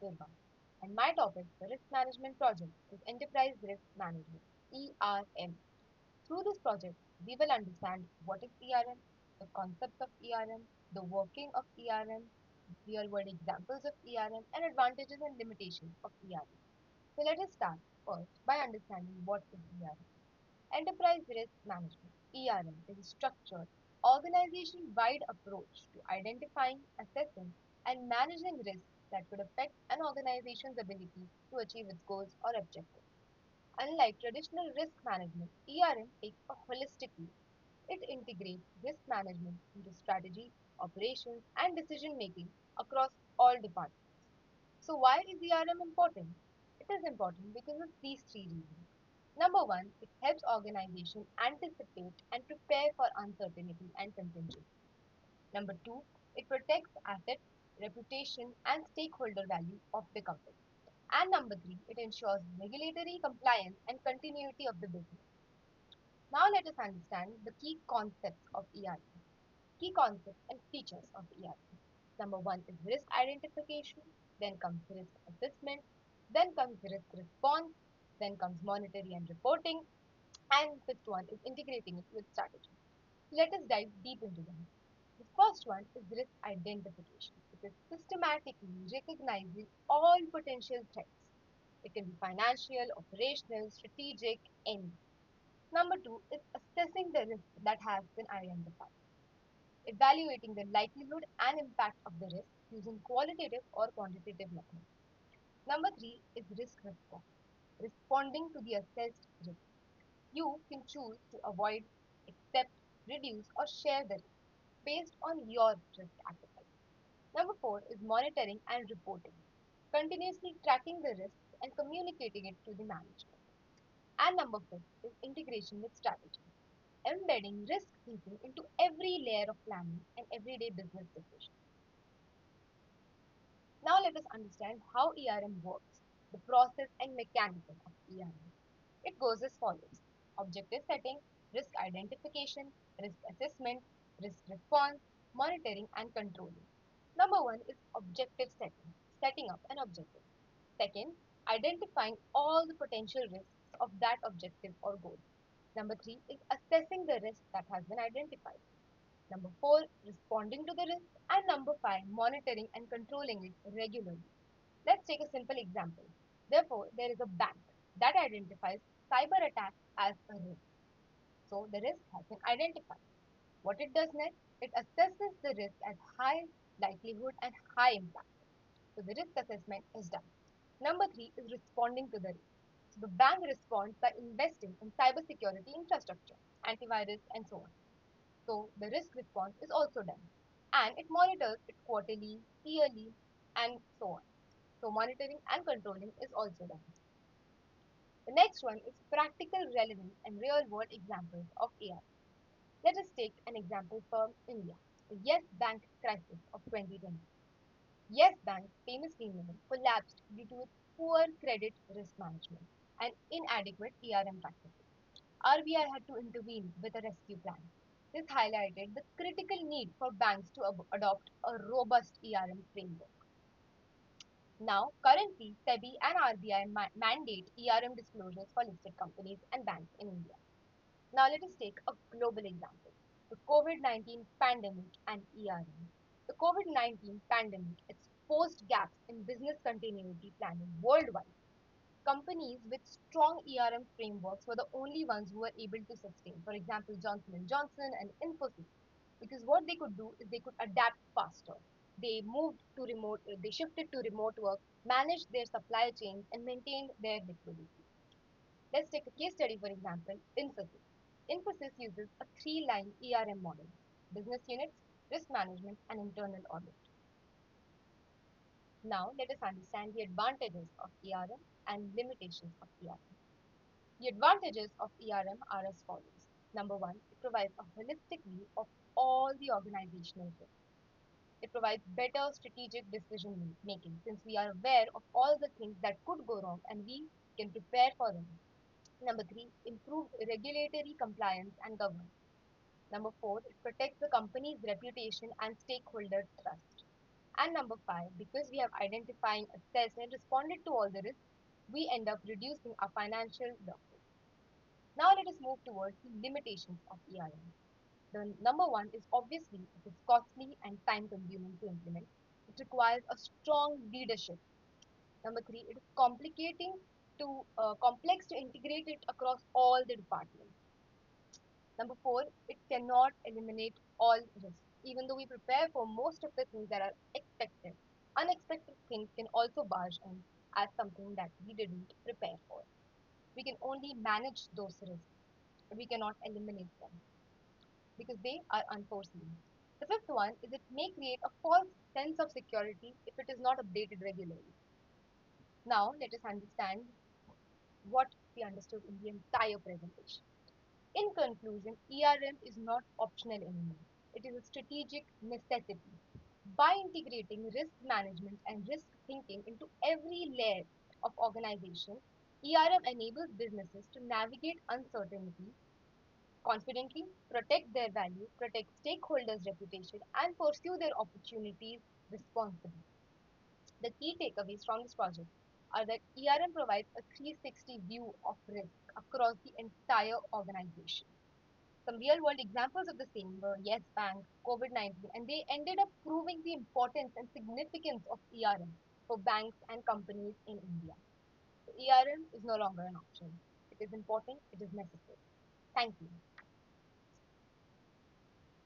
Durga, and my topic, the risk management project, is Enterprise Risk Management ERM. Through this project, we will understand what is ERM, the concept of ERM, the working of ERM, real world examples of ERM, and advantages and limitations of ERM. So let us start first by understanding what is ERM. Enterprise Risk Management ERM is a structured, organization wide approach to identifying, assessing, and managing risks that could affect an organization's ability to achieve its goals or objectives. Unlike traditional risk management, ERM takes a holistic view. It integrates risk management into strategy, operations, and decision making across all departments. So, why is ERM important? It is important because of these three reasons. Number one, it helps organizations anticipate and prepare for uncertainty and contingency. Number two, it protects assets, reputation, and stakeholder value of the company. And number three, it ensures regulatory compliance and continuity of the business. Now let us understand the key concepts of ERP. Key concepts and features of ERP. Number one is risk identification, then comes risk assessment, then comes risk response, then comes monitoring and reporting, and fifth one is integrating it with strategy. Let us dive deep into them. The first one is risk identification. It is systematically recognizing all potential threats. It can be financial, operational, strategic, any. Number two is assessing the risk that has been identified, evaluating the likelihood and impact of the risk using qualitative or quantitative methods. Number three is risk response, responding to the assessed risk. You can choose to avoid, accept, reduce, or share the risk based on your risk appetite. Number four is monitoring and reporting, continuously tracking the risks and communicating it to the management. And number fifth is integration with strategy, embedding risk thinking into every layer of planning and everyday business decisions. Now let us understand how ERM works, the process and mechanism of ERM. It goes as follows: objective setting, risk identification, risk assessment, risk response, monitoring and controlling. Number one is objective setting, setting up an objective. Second, identifying all the potential risks of that objective or goal. Number three is assessing the risk that has been identified. Number four, responding to the risk. And number five, monitoring and controlling it regularly. Let's take a simple example. Therefore, there is a bank that identifies cyber attack as a risk. So the risk has been identified. What it does next, it assesses the risk as high likelihood and high impact. So the risk assessment is done. Number three is responding to the risk. So the bank responds by investing in cybersecurity infrastructure, antivirus, and so on. So the risk response is also done. And it monitors it quarterly, yearly, and so on. So monitoring and controlling is also done. The next one is practical relevance and real world examples of AI. Let us take an example from India, the Yes Bank crisis of 2020. Yes Bank, famously known, collapsed due to its poor credit risk management and inadequate ERM practices. RBI had to intervene with a rescue plan. This highlighted the critical need for banks to adopt a robust ERM framework. Now, currently, SEBI and RBI mandate ERM disclosures for listed companies and banks in India. Now, let us take a global example, the COVID-19 pandemic and ERM. The COVID-19 pandemic exposed gaps in business continuity planning worldwide. Companies with strong ERM frameworks were the only ones who were able to sustain. For example, Johnson and Johnson and Infosys, because what they could do is they could adapt faster. They shifted to remote work, managed their supply chains, and maintained their liquidity. Let's take a case study, for example, Infosys. Infosys uses a three-line ERM model: business units, risk management, and internal audit. Now, let us understand the advantages of ERM and limitations of ERM. The advantages of ERM are as follows. Number one, it provides a holistic view of all the organizational risks. It provides better strategic decision making since we are aware of all the things that could go wrong and we can prepare for them. Number three, improved regulatory compliance and governance. Number four, it protects the company's reputation and stakeholder trust. And number five, because we have identified, assessed, and responded to all the risks, we end up reducing our financial losses. Now let us move towards the limitations of ERM. The number one is obviously it is costly and time consuming to implement. It requires a strong leadership. Number three, it is complex to integrate it across all the departments. Number four, it cannot eliminate all risks. Even though we prepare for most of the things that are expected, unexpected things can also barge in as something that we didn't prepare for. We can only manage those risks. We cannot eliminate them because they are unforeseen. The fifth one is it may create a false sense of security if it is not updated regularly. Now, let us understand what we understood in the entire presentation. In conclusion, ERM is not optional anymore. It is a strategic necessity. By integrating risk management and risk thinking into every layer of organization, ERM enables businesses to navigate uncertainty confidently, protect their value, protect stakeholders' reputation, and pursue their opportunities responsibly. The key takeaways from this project are that ERM provides a 360 view of risk across the entire organization. Some real world examples of the same were Yes Bank, COVID 19, and they ended up proving the importance and significance of ERM for banks and companies in India. So ERM is no longer an option. It is important, it is necessary. Thank you.